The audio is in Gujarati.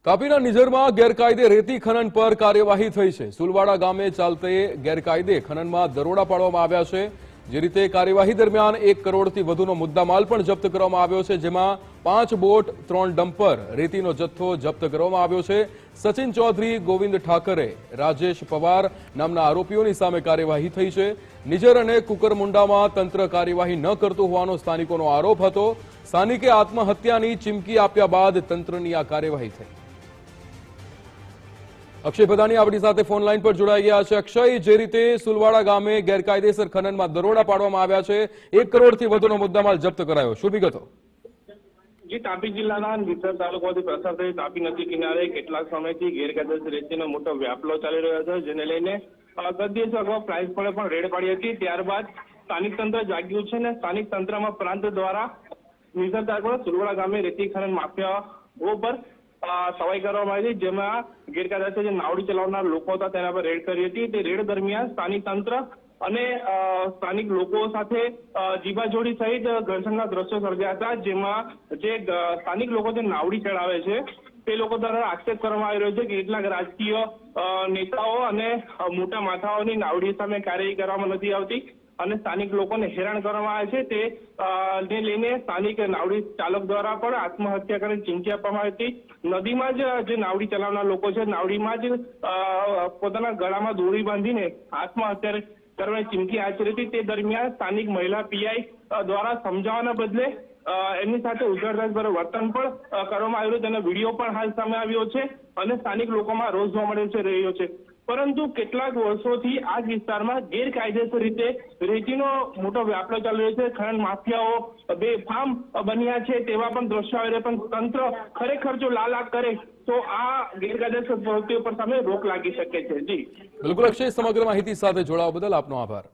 તાપીના નિઝરમાં ગેરકાયદે રેતી ખનન પર કાર્યવાહી થઈ છે। સુલવાડા ગામે ચાલતે ગેરકાયદે ખનનમાં દરોડા પાડવામાં આવ્યા છે। જે રીતે કાર્યવાહી દરમિયાન 1 કરોડથી વધુનો મુદ્દામાલ પણ જપ્ત કરવામાં આવ્યો છે, જેમાં 5 બોટ, 3 ડમ્પર રેતીનો જથ્થો જપ્ત કરવામાં આવ્યો છે। સચિન ચૌધરી, ગોવિંદ ઠાકરે, રાજેશ પવાર નામના આરોપીઓની સામે કાર્યવાહી થઈ છે। નિઝર અને કુકરમુંડામાં તંત્ર કાર્યવાહી ન કરતું હોવાનો સ્થાનિકોનો આરોપ હતો। સ્થાનિકે આત્મહત્યાની ચીમકી આપ્યા બાદ તંત્રની આ કાર્યવાહી થઈ। અક્ષય ભદાની આપણી સાથે ફોન લાઈન પર જોડાઈ ગયા છે। અક્ષય, જે રીતે સુલવાડા ગામે ગેરકાયદેસર ખનનમાં દરોડા પાડવામાં આવ્યા છે, 1 કરોડથી વધુનો મુદ્દામાલ જપ્ત કરાયો, શું વિગતો? જી, તાપી જિલ્લાના નિઝર તાલુકાથી પસાર થઈ તાપી નદી કિનારે કેટલાક સમયથી ગેરકાયદેસર રેતીનો મોટો વ્યાપલો ચાલી રહ્યો છે, જેને લઈને ગત દિવસ અગાઉ પ્રાઇસ પડે પણ રેડ પાડી હતી। ત્યારબાદ સ્થાનિક તંત્ર જાગ્યું છે અને સ્થાનિક તંત્રમાં પ્રાંત દ્વારા નિઝર તાલુકાના સુલવાડા ગામે રેતી ખનન માફિયાઓ પર સવાઈ કરવામાં આવી હતી, જેમાં ગેરકાયદેસર જે નાવડી ચલાવનાર લોકો હતા તેના પર રેડ કરી હતી। તે રેડ દરમિયાન સ્થાનિક તંત્ર અને સ્થાનિક લોકો સાથે જીબાજોડી સહિત ઘર્ષણના દ્રશ્યો સર્જાયા હતા, જેમાં જે સ્થાનિક લોકો જે નાવડી ચલાવે છે તે લોકો દ્વારા આક્ષેપ કરવામાં આવી રહ્યો છે કે કેટલાક રાજકીય નેતાઓ અને મોટા માથાઓની નાવડી સામે કાર્યવાહી કરવામાં નથી આવતી અને સ્થાનિક લોકોને હેરાન કરવામાં આવે છે। તે લઈને સ્થાનિક નાવડી ચાલક દ્વારા પણ આત્મહત્યા કરીને ચીમકી આપવામાં આવી હતી। નદીમાં જ જે નાવડી ચલાવનાર લોકો છે, નાવડીમાં જ પોતાના ગળામાં દોરી બાંધીને આત્મહત્યા કરવાની ચીમકી આચરી હતી। તે દરમિયાન સ્થાનિક મહિલા પીઆઈ દ્વારા સમજાવવાના બદલે એમની સાથે ઉદ્ધરદાસભર વર્તન પણ કરવામાં આવ્યું, તેનો વિડીયો પણ હાલ સામે આવ્યો છે અને સ્થાનિક લોકોમાં રોષ જોવા મળી રહ્યો છે। પરંતુ કેટલાક વર્ષોથી આ વિસ્તારમાં ગેરકાયદેસર રીતે રેતીનો મોટો વ્યાપલો ચાલી રહ્યો છે। ખનન માફિયાઓ બેફામ બન્યા છે તેવા પણ દ્રશ્યો આવી રહ્યા, પણ તંત્ર ખરેખર જો લાલાક કરે તો આ ગેરકાયદેસર પ્રવૃત્તિઓ પર સામે રોક લાગી શકે છે। જી બિલકુલ અક્ષય, સમગ્ર માહિતી સાથે જોડાવા બદલ આપનો આભાર।